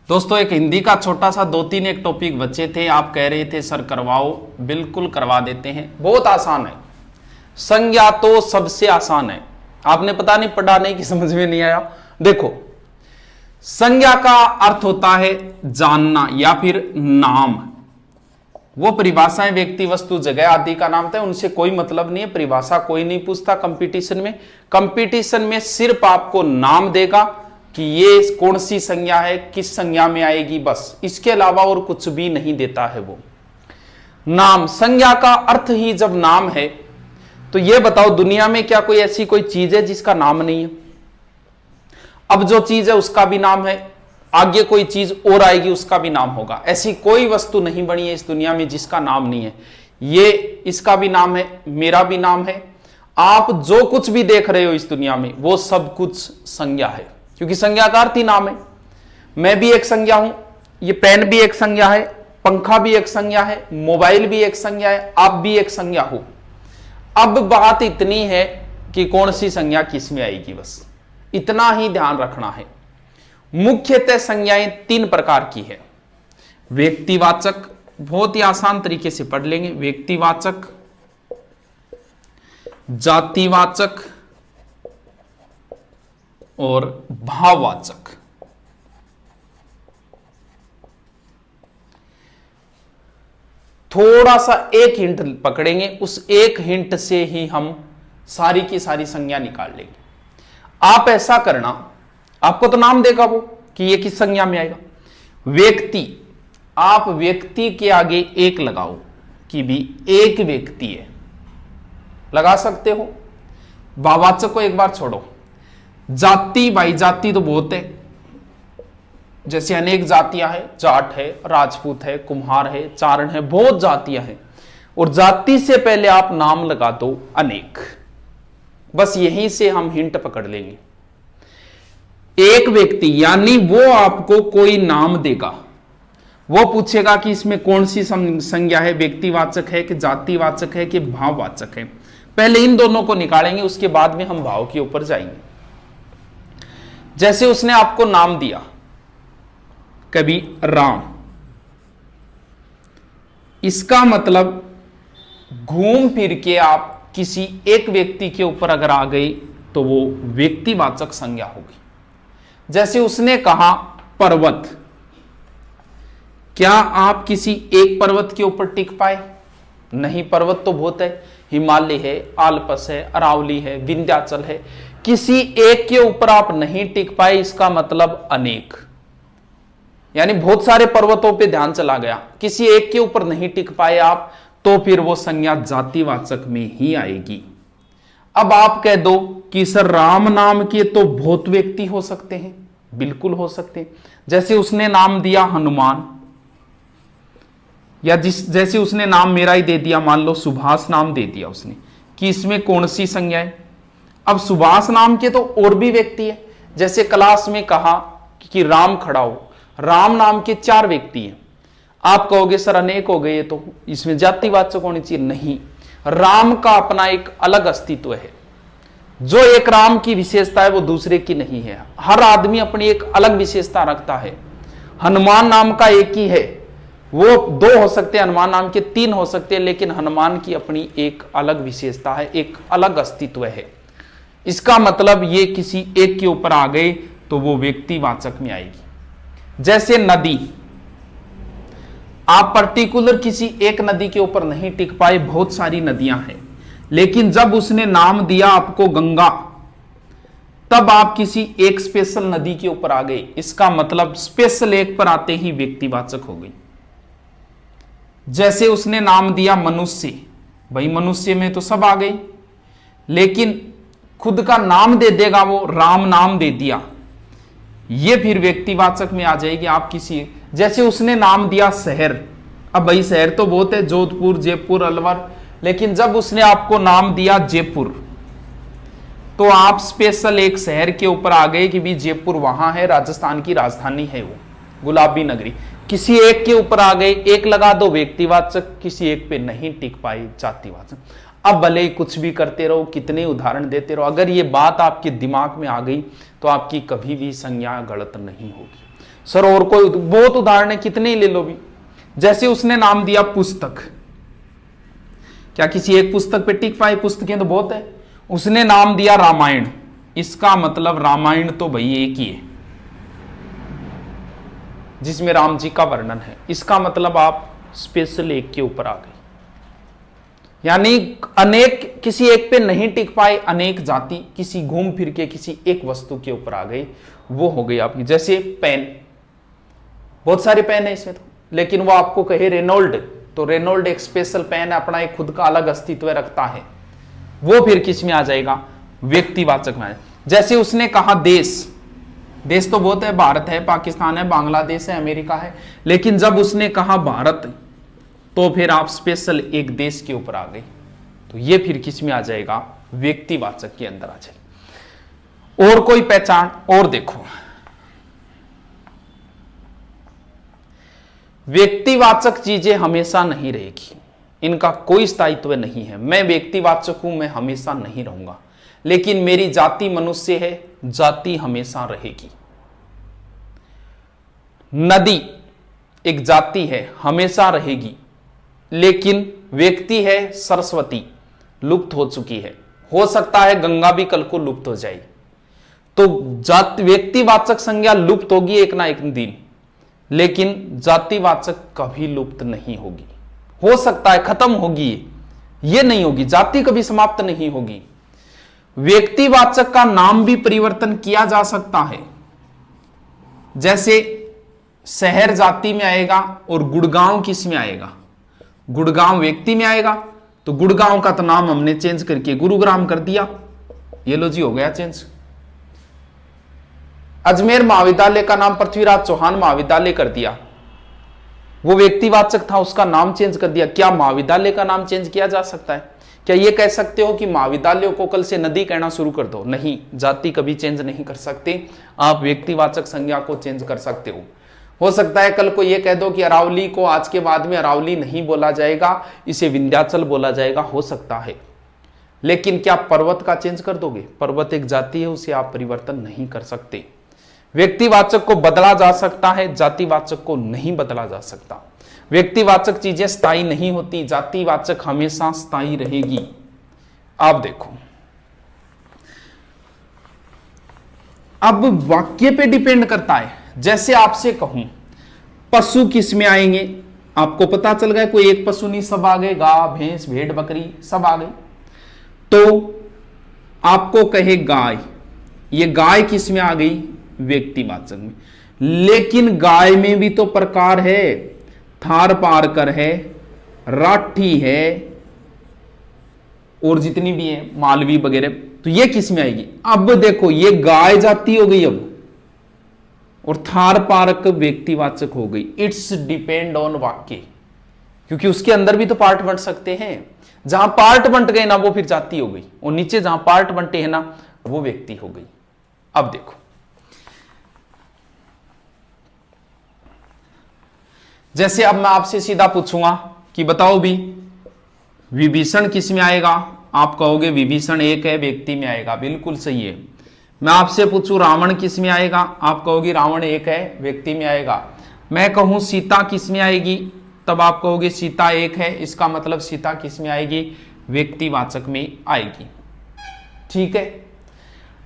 दोस्तों एक हिंदी का छोटा सा 2-3 एक टॉपिक बचे थे। आप कह रहे थे सर करवाओ, बिल्कुल करवा देते हैं। बहुत आसान है, संज्ञा तो सबसे आसान है। आपने पता नहीं पढ़ा नहीं कि समझ में नहीं आया। देखो, संज्ञा का अर्थ होता है जानना या फिर नाम। वो परिभाषाएं व्यक्ति, वस्तु, जगह आदि का नाम था, उनसे कोई मतलब नहीं है। परिभाषा कोई नहीं पूछता कंपटीशन में सिर्फ आपको नाम देगा कि ये कौन सी संज्ञा है, किस संज्ञा में आएगी, बस। इसके अलावा और कुछ भी नहीं देता है वो। नाम, संज्ञा का अर्थ ही जब नाम है तो ये बताओ दुनिया में क्या कोई ऐसी कोई चीज है जिसका नाम नहीं है? अब जो चीज है उसका भी नाम है, आगे कोई चीज और आएगी उसका भी नाम होगा। ऐसी कोई वस्तु नहीं बनी है इस दुनिया में जिसका नाम नहीं है। ये इसका भी नाम है, मेरा भी नाम है। आप जो कुछ भी देख रहे हो इस दुनिया में वो सब कुछ संज्ञा है, क्योंकि संज्ञा का अर्थ ही नाम है। मैं भी एक संज्ञा हूं, ये पेन भी एक संज्ञा है, पंखा भी एक संज्ञा है, मोबाइल भी एक संज्ञा है, आप भी एक संज्ञा हो। अब बात इतनी है कि कौन सी संज्ञा किस में आएगी, बस इतना ही ध्यान रखना है। मुख्यतः संज्ञाएं 3 प्रकार की है। व्यक्तिवाचक, बहुत ही आसान तरीके से पढ़ लेंगे। व्यक्तिवाचक, जातिवाचक और भाववाचक। थोड़ा सा एक हिंट पकड़ेंगे, उस एक हिंट से ही हम सारी की सारी संज्ञा निकाल लेंगे। आप ऐसा करना, आपको तो नाम देगा वो कि ये किस संज्ञा में आएगा। व्यक्ति, आप व्यक्ति के आगे एक लगाओ कि भी एक व्यक्ति है, लगा सकते हो। भाववाचक को एक बार छोड़ो। जाति, भाई जाति तो बहुत है, जैसे अनेक जातियां हैं, जाट है, राजपूत है, कुम्हार है, चारण है, बहुत जातियां हैं। और जाति से पहले आप नाम लगा दो अनेक, बस यहीं से हम हिंट पकड़ लेंगे। एक व्यक्ति यानी वो आपको कोई नाम देगा, वो पूछेगा कि इसमें कौन सी संज्ञा है, व्यक्तिवाचक है कि जातिवाचक है कि भाववाचक है। पहले इन दोनों को निकालेंगे, उसके बाद में हम भाव के ऊपर जाएंगे। जैसे उसने आपको नाम दिया कभी राम, इसका मतलब घूम फिर के आप किसी एक व्यक्ति के ऊपर अगर आ गए तो वो व्यक्तिवाचक संज्ञा होगी। जैसे उसने कहा पर्वत, क्या आप किसी एक पर्वत के ऊपर टिक पाए? नहीं, पर्वत तो बहुत है, हिमालय है, आल्प्स है, अरावली है, विंध्याचल है। किसी एक के ऊपर आप नहीं टिक पाए, इसका मतलब अनेक, यानी बहुत सारे पर्वतों पे ध्यान चला गया, किसी एक के ऊपर नहीं टिक पाए आप, तो फिर वो संज्ञा जातिवाचक में ही आएगी। अब आप कह दो कि सर राम नाम के तो बहुत व्यक्ति हो सकते हैं, बिल्कुल हो सकते हैं। जैसे उसने नाम दिया हनुमान, या जैसे उसने नाम मेरा ही दे दिया, मान लो सुभाष नाम दे दिया उसने, कि इसमें कौन सी संज्ञा है? अब सुभाष नाम के तो और भी व्यक्ति है। जैसे क्लास में कहा कि राम खड़ा हो, राम नाम के 4 व्यक्ति हैं। आप कहोगे सर अनेक हो गए, तो इसमें जातिवाचक होनी चाहिए। नहीं, राम का अपना एक अलग अस्तित्व है। जो एक राम की विशेषता है वो दूसरे की नहीं है। हर आदमी अपनी एक अलग विशेषता रखता है। हनुमान नाम का एक ही है, वो 2 हो सकते हैं, हनुमान नाम के 3 हो सकते हैं, लेकिन हनुमान की अपनी एक अलग विशेषता है, एक अलग अस्तित्व है। इसका मतलब ये किसी एक के ऊपर आ गए तो वो व्यक्तिवाचक में आएगी। जैसे नदी, आप पर्टिकुलर किसी एक नदी के ऊपर नहीं टिक पाए, बहुत सारी नदियां हैं, लेकिन जब उसने नाम दिया आपको गंगा, तब आप किसी एक स्पेशल नदी के ऊपर आ गए। इसका मतलब स्पेशल एक पर आते ही व्यक्तिवाचक हो गई। जैसे उसने नाम दिया मनुष्य, भाई मनुष्य में तो सब आ गई, लेकिन खुद का नाम दे देगा वो, राम नाम दे दिया, ये फिर व्यक्तिवाचक में आ जाएगी। आप किसी, जैसे उसने नाम दिया शहर, अब भाई शहर तो बहुत है, जोधपुर, जयपुर, अलवर, लेकिन जब उसने आपको नाम दिया जयपुर, तो आप स्पेशल एक शहर के ऊपर आ गए कि भी जयपुर वहां है, राजस्थान की राजधानी है वो, गुलाबी नगरी। किसी एक के ऊपर आ गए, एक लगा दो व्यक्तिवाचक, किसी एक पे नहीं टिक पाई जातिवाचक। अब भले ही कुछ भी करते रहो, कितने उदाहरण देते रहो, अगर ये बात आपके दिमाग में आ गई तो आपकी कभी भी संज्ञा गलत नहीं होगी। सर और कोई बहुत उदाहरण है, कितने ही ले लो भी। जैसे उसने नाम दिया पुस्तक, क्या किसी एक पुस्तक पे टिक पाए? पुस्तकें तो बहुत है। उसने नाम दिया रामायण, इसका मतलब रामायण तो भाई एक ही है जिसमें राम जी का वर्णन है, इसका मतलब आप स्पेशल एक के ऊपर आ गए। यानी अनेक, किसी एक पे नहीं टिक पाए, अनेक जाति किसी घूम फिर के किसी एक वस्तु के ऊपर आ गई, वो हो गई आपकी। जैसे पेन, बहुत सारे पेन है इसमें तो, लेकिन वो आपको कहे रेनॉल्ड, तो रेनॉल्ड एक स्पेशल पेन है, अपना एक खुद का अलग अस्तित्व रखता है, वो फिर किस में आ जाएगा? व्यक्तिवाचक में। जैसे उसने कहा देश, देश तो बहुत है, भारत है, पाकिस्तान है, बांग्लादेश है, अमेरिका है, लेकिन जब उसने कहा भारत तो फिर आप स्पेशल एक देश के ऊपर आ गए, तो ये फिर किस में आ जाएगा? व्यक्तिवाचक के अंदर आ जाएगा। और कोई पहचान और देखो, व्यक्तिवाचक चीजें हमेशा नहीं रहेगी, इनका कोई स्थायित्व नहीं है। मैं व्यक्तिवाचक हूं, मैं हमेशा नहीं रहूंगा, लेकिन मेरी जाति मनुष्य है, जाति हमेशा रहेगी। नदी एक जाति है, हमेशा रहेगी, लेकिन व्यक्ति है सरस्वती, लुप्त हो चुकी है, हो सकता है गंगा भी कल को लुप्त हो जाए, तो जाति व्यक्तिवाचक संज्ञा लुप्त होगी एक ना एक दिन, लेकिन जातिवाचक कभी लुप्त नहीं होगी। हो सकता है खत्म होगी, ये नहीं होगी, जाति कभी समाप्त नहीं होगी। व्यक्तिवाचक का नाम भी परिवर्तन किया जा सकता है, जैसे शहर जाति में आएगा और गुड़गांव किस में आएगा? गुड़गांव व्यक्ति में आएगा, तो गुड़गांव का तो नाम हमने चेंज करके गुरुग्राम कर दिया, ये लो जी हो गया चेंज। अजमेर महाविद्यालय का नाम पृथ्वीराज चौहान महाविद्यालय कर दिया, वो व्यक्तिवाचक था, उसका नाम चेंज कर दिया। क्या महाविद्यालय का नाम चेंज किया जा सकता है? क्या ये कह सकते हो कि महाविद्यालयों को कल से नदी कहना शुरू कर दो? नहीं, जाति कभी चेंज नहीं कर सकते, आप व्यक्तिवाचक संज्ञा को चेंज कर सकते हो सकता है कल को ये कह दो कि अरावली को आज के बाद में अरावली नहीं बोला जाएगा, इसे विंध्याचल बोला जाएगा, हो सकता है, लेकिन क्या पर्वत का चेंज कर दोगे? पर्वत एक जाति है, उसे आप परिवर्तन नहीं कर सकते। व्यक्तिवाचक को बदला जा सकता है, जातिवाचक को नहीं बदला जा सकता। व्यक्तिवाचक चीजें स्थायी नहीं होती, जातिवाचक हमेशा स्थायी रहेगी। आप देखो, अब वाक्य पे डिपेंड करता है। जैसे आपसे कहूं पशु किस में आएंगे, आपको पता चल गया, कोई एक पशु नहीं, सब आ गए, गाय भैंस भेड़ बकरी सब आ गई, तो आपको कहे गाय, ये गाय किस में आ गई? व्यक्तिवाचक में। लेकिन गाय में भी तो प्रकार है, थार पारकर है, राठी है, और जितनी भी है मालवी वगैरह, तो ये किस में आएगी? अब देखो, ये गाय जाति हो गई अब, और थार पारक व्यक्तिवाचक हो गई। इट्स डिपेंड ऑन वाक्य, क्योंकि उसके अंदर भी तो पार्ट बंट सकते हैं। जहां पार्ट बंट गए ना वो फिर जाति हो गई, और नीचे जहां पार्ट बंटे हैं ना वो व्यक्ति हो गई। अब देखो, जैसे अब मैं आपसे सीधा पूछूंगा कि बताओ भी विभीषण किस में आएगा? आप कहोगे विभीषण एक है, व्यक्ति में आएगा, बिल्कुल सही है। मैं आपसे पूछूं रावण किस में आएगा? आप कहोगे रावण एक है, व्यक्ति में आएगा। मैं कहूं सीता किस में आएगी? तब आप कहोगे सीता एक है, इसका मतलब सीता किस में आएगी? व्यक्तिवाचक में आएगी। ठीक है,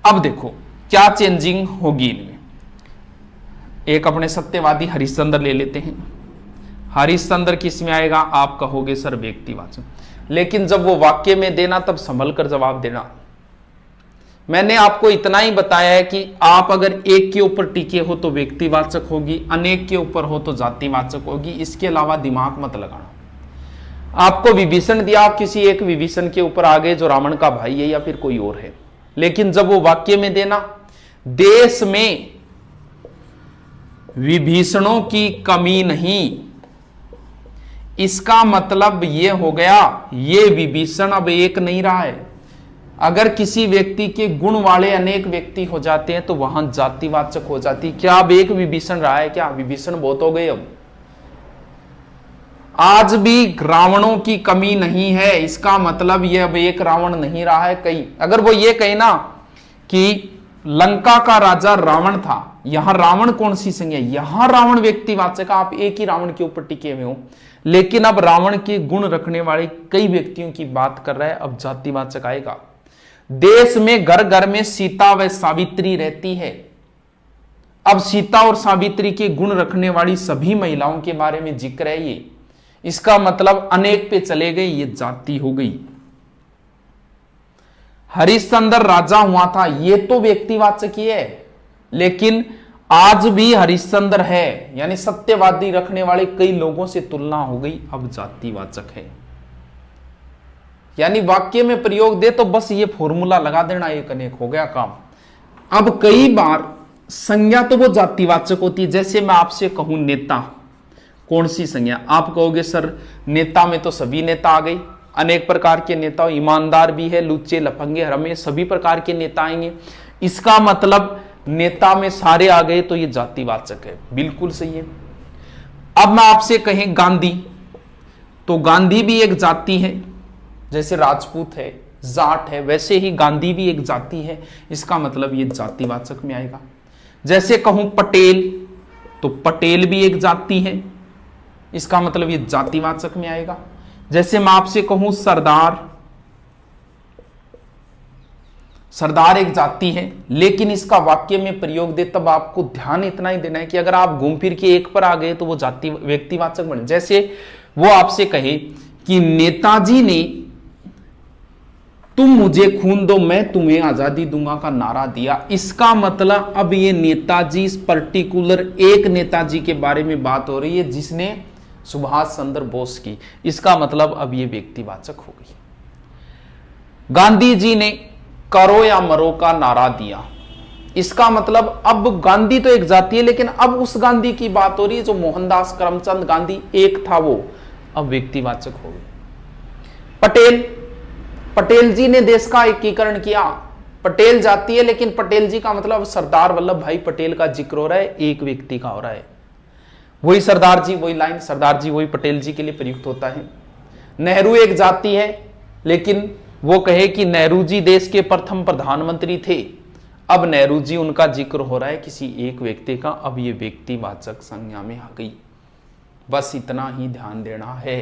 अब देखो क्या चेंजिंग होगी इनमें। एक अपने सत्यवादी हरिश्चंद्र ले लेते हैं। हरिश्चंद्र किस में आएगा? आप कहोगे सर व्यक्तिवाचक, लेकिन जब वो वाक्य में देना तब संभल कर जवाब देना। मैंने आपको इतना ही बताया है कि आप अगर एक के ऊपर टिके हो तो व्यक्तिवाचक होगी, अनेक के ऊपर हो तो जातिवाचक होगी, इसके अलावा दिमाग मत लगाना। आपको विभीषण दिया, आप किसी एक विभीषण के ऊपर आ गए जो रावण का भाई है या फिर कोई और है, लेकिन जब वो वाक्य में देना, देश में विभीषणों की कमी नहीं, इसका मतलब यह हो गया ये विभीषण अब एक नहीं रहा है। अगर किसी व्यक्ति के गुण वाले अनेक व्यक्ति हो जाते हैं तो वहां जातिवाचक हो जाती। क्या अब एक विभीषण रहा है? क्या विभीषण बहुत हो गए? अब आज भी रावणों की कमी नहीं है। इसका मतलब ये अब एक रावण नहीं रहा है, कई। अगर वो ये कहे ना कि लंका का राजा रावण था, यहां रावण कौन सी संज्ञा, यहां रावण व्यक्तिवाचक, आप एक ही रावण के ऊपर टिके हुए हो, लेकिन अब रावण के गुण रखने वाले कई व्यक्तियों की बात कर रहा है, अब जातिवाचक आएगा। देश में घर घर में सीता व सावित्री रहती है, अब सीता और सावित्री के गुण रखने वाली सभी महिलाओं के बारे में जिक्र है ये, इसका मतलब अनेक पे चले गए, ये जाति हो गई। हरिश्चंद्र राजा हुआ था, ये तो व्यक्तिवाचक ही है, लेकिन आज भी हरिश्चंद्र है, यानी सत्यवादी रखने वाले कई लोगों से तुलना हो गई, अब जातिवाचक है। यानी वाक्य में प्रयोग दे तो बस ये फॉर्मूला लगा देना, एक अनेक हो गया काम। अब कई बार संज्ञा तो वो जातिवाचक होती है, जैसे मैं आपसे कहूं नेता, कौन सी संज्ञा, आप कहोगे सर नेता में तो सभी नेता आ गई, अनेक प्रकार के नेता, ईमानदार भी है, लुच्चे लफंगे हरामी सभी प्रकार के नेता आएंगे, इसका मतलब नेता में सारे आ गए तो ये जातिवाचक है। बिल्कुल सही है। अब मैं आपसे कहें गांधी, तो गांधी भी एक जाति है, जैसे राजपूत है, जाट है, वैसे ही गांधी भी एक जाति है, इसका मतलब ये जातिवाचक में आएगा। जैसे कहूं पटेल, तो पटेल भी एक जाति है, इसका मतलब ये जातिवाचक में आएगा। जैसे मैं आपसे कहूं सरदार, सरदार एक जाति है, लेकिन इसका वाक्य में प्रयोग दे तब आपको ध्यान इतना ही देना है कि अगर आप घूम फिर के एक पर आ गए तो वो जाति व्यक्तिवाचक बने। जैसे वो आपसे कहे कि नेताजी ने तुम मुझे खून दो मैं तुम्हें आजादी दूंगा का नारा दिया, इसका मतलब अब ये नेताजी, पर्टिकुलर एक नेताजी के बारे में बात हो रही है जिसने सुभाष चंद्र बोस की, इसका मतलब अब ये व्यक्तिवाचक हो गई। गांधी जी ने करो या मरो का नारा दिया, इसका मतलब अब गांधी तो एक जाति है, लेकिन अब उस गांधी की बात हो रही है जो मोहनदास करमचंद गांधी एक था, वो अब व्यक्तिवाचक हो गई। पटेल, पटेल जी ने देश का एकीकरण किया, पटेल जाति है, लेकिन पटेल जी का मतलब सरदार वल्लभ भाई पटेल का जिक्र हो रहा है, एक व्यक्ति का हो रहा है। वही सरदार जी, वही लाइन, सरदार जी वही पटेल जी के लिए प्रयुक्त होता है। नेहरू एक जाति है, लेकिन वो कहे कि नेहरू जी देश के प्रथम प्रधानमंत्री थे, अब नेहरू जी उनका जिक्र हो रहा है किसी एक व्यक्ति का, अब ये व्यक्तिवाचक संज्ञा में आ गई। बस इतना ही ध्यान देना है।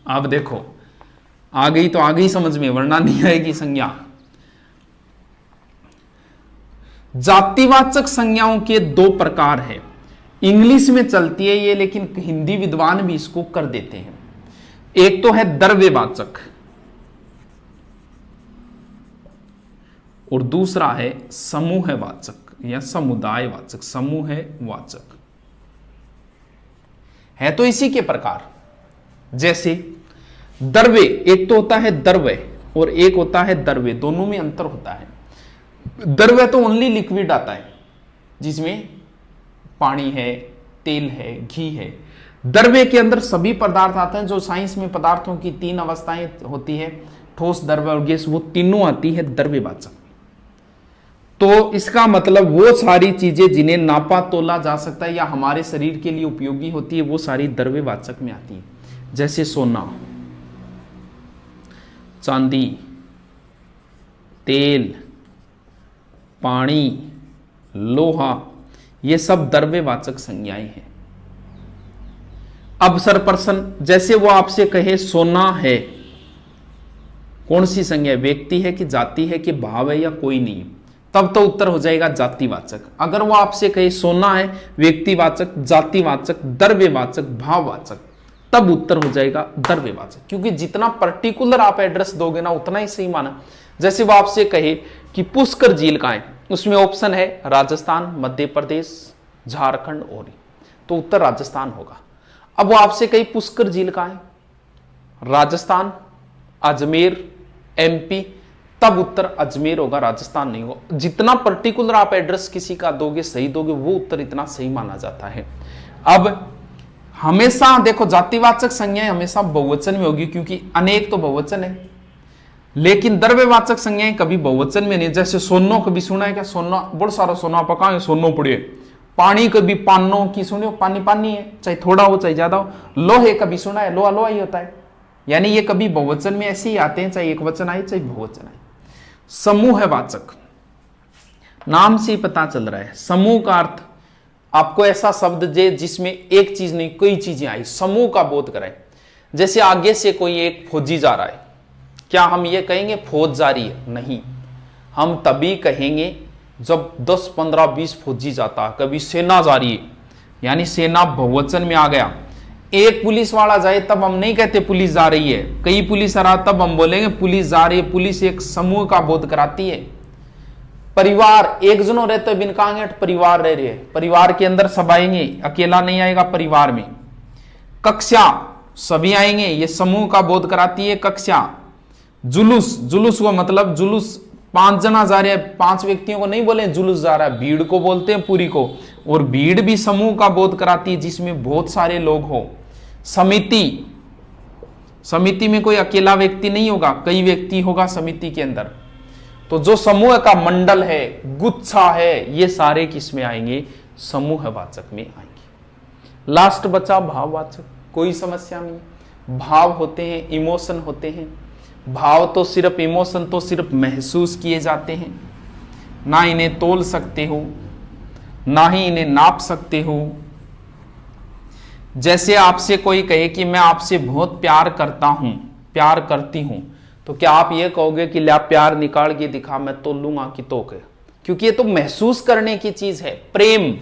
अब देखो आ गई तो आ गई समझ में, वरना नहीं आएगी संज्ञा। जातिवाचक संज्ञाओं के दो प्रकार है, इंग्लिश में चलती है ये, लेकिन हिंदी विद्वान भी इसको कर देते हैं। एक तो है द्रव्यवाचक और दूसरा है समूहवाचक या समुदायवाचक। समूहवाचक है तो इसी के प्रकार, जैसे द्रव्य, एक तो होता है द्रव्य और एक होता है द्रव्य, दोनों में अंतर होता है। द्रव्य तो ओनली लिक्विड आता है, जिसमें पानी है, तेल है, घी है। द्रव्य के अंदर सभी पदार्थ आते हैं, जो साइंस में पदार्थों की तीन अवस्थाएं होती है, ठोस, द्रव्य और गैस, वो तीनों आती है द्रव्यवाचक। तो इसका मतलब वो सारी चीजें जिन्हें नापा तोला जा सकता है या हमारे शरीर के लिए उपयोगी होती है, वो सारी द्रव्यवाचक में आती है। जैसे सोना, चांदी, तेल, पानी, लोहा, ये सब द्रव्यवाचक संज्ञाएं हैं। अब सर पर्सन, जैसे वो आपसे कहे सोना है, कौन सी संज्ञा है, व्यक्ति है कि जाति है कि भाव है या कोई नहीं, तब तो उत्तर हो जाएगा जातिवाचक। अगर वो आपसे कहे सोना है, व्यक्तिवाचक, जातिवाचक, द्रव्यवाचक, भाववाचक, तब उत्तर हो जाएगा द्रव्यवाचक, क्योंकि जितना पर्टिकुलर आप एड्रेस दोगे ना उतना ही सही माना। जैसे वो आपसे कहे कि पुष्कर झील कहां है, उसमें ऑप्शन है राजस्थान, मध्य प्रदेश, झारखंड और, तो उत्तर राजस्थान होगा। अब वो आपसे कही पुष्कर झील कहां है, राजस्थान, अजमेर, एमपी, तब उत्तर अजमेर होगा, राजस्थान नहीं होगा। जितना पर्टिकुलर आप एड्रेस किसी का दोगे, सही दोगे, वो उत्तर इतना सही माना जाता है। अब हमेशा देखो जातिवाचक संज्ञाएं हमेशा बहुवचन में होगी, क्योंकि अनेक तो बहुवचन है, लेकिन द्रव्यवाचक संज्ञाएं कभी बहुवचन में नहीं। जैसे सोनो, कभी सुना है क्या, सोना, बहुत सारा सोना पका है, सोनो पड़े, पानी कभी पानो की सुने हो, पानी पानी है, चाहे थोड़ा हो चाहे ज्यादा हो। लोहे कभी सुना है, लोहा लोहा ही होता है। यानी ये कभी बहुवचन में ऐसे ही आते हैं, चाहे एक वचन आए चाहे बहुवचन आए। समूहवाचक, नाम से पता चल रहा है समूह का अर्थ, आपको ऐसा शब्द जे जिसमें एक चीज नहीं कई चीजें आई, समूह का बोध कराए। जैसे आगे से कोई एक फौजी जा रहा है, क्या हम ये कहेंगे फौज जा रही है? नहीं, हम तभी कहेंगे जब 10, 15, 20 फौजी जाता, कभी सेना जा रही है, यानी सेना बहुवचन में आ गया। एक पुलिस वाला जाए तब हम नहीं कहते पुलिस जा रही है, कई पुलिस आ रहा तब हम बोलेंगे पुलिस जा रही है। पुलिस एक समूह का बोध कराती है। परिवार, एक जनों रहते बिन कांगेट परिवार रह रहे हैं, परिवार के अंदर सब आएंगे, अकेला नहीं आएगा परिवार में। कक्षा, सभी आएंगे, ये समूह का बोध कराती है कक्षा। जुलूस, जुलूस को मतलब जुलूस 5 जना जा रहे हैं, 5 व्यक्तियों को नहीं बोले जुलूस जा रहा है, भीड़ को बोलते हैं पूरी को। और भीड़ भी समूह का बोध कराती है जिसमें बहुत सारे लोग हो। समिति, समिति में कोई अकेला व्यक्ति नहीं होगा, कई व्यक्ति होगा समिति के अंदर। तो जो समूह का मंडल है, गुच्छा है, ये सारे किस में आएंगे? समूहवाचक में आएंगे। लास्ट बचा भाववाचक, कोई समस्या नहीं। भाव होते हैं, इमोशन होते हैं। भाव तो सिर्फ, इमोशन तो सिर्फ महसूस किए जाते हैं, ना इन्हें तोल सकते हो, ना ही इन्हें नाप सकते हो। जैसे आपसे कोई कहे कि मैं आपसे बहुत प्यार करता हूं, प्यार करती हूं, तो क्या आप ये कहोगे कि ला प्यार निकाल के दिखा मैं तोलूंगा कि तोके? क्योंकि ये तो महसूस करने की चीज है। प्रेम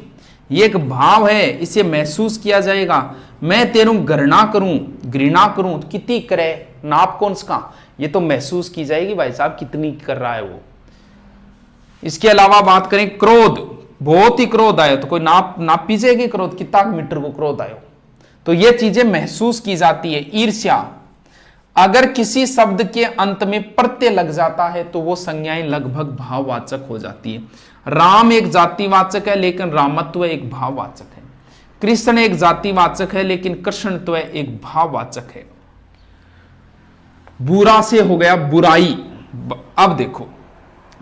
ये एक भाव है, इसे महसूस किया जाएगा। मैं तेरू घृणा करूं, घृणा करूं तो कितनी करे, नाप कौन सा? ये तो महसूस की जाएगी भाई साहब कितनी कर रहा है वो। इसके अलावा बात करें क्रोध, बहुत ही क्रोध आए तो कोई नाप पीछेगी क्रोध, कितना मीटर को क्रोध आयो, तो ये चीजें महसूस की जाती है। ईर्ष्या, अगर किसी शब्द के अंत में प्रत्यय लग जाता है तो वो संज्ञाएं लगभग भाववाचक हो जाती है। राम एक जातिवाचक है लेकिन रामत्व एक भाववाचक है। कृष्ण एक जातिवाचक है लेकिन कृष्णत्व एक भाववाचक है। बुरा से हो गया बुराई। अब देखो,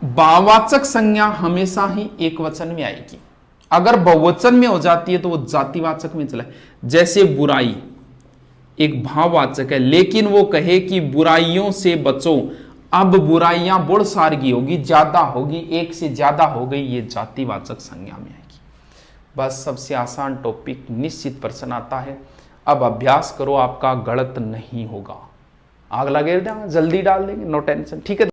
भाववाचक संज्ञा हमेशा ही एक वचन में आएगी, अगर बहुवचन में हो जाती है तो वो जातिवाचक में चला। जैसे बुराई एक भाववाचक है लेकिन वो कहे कि बुराइयों से बचो, अब बुराइयां बुढ़ सारगी होगी, ज्यादा होगी, एक से ज्यादा हो गई, ये जातिवाचक संज्ञा में आएगी। बस सबसे आसान टॉपिक, निश्चित प्रश्न आता है, अब अभ्यास करो, आपका गलत नहीं होगा। आग लगे जल्दी डाल देंगे, नो टेंशन, ठीक है।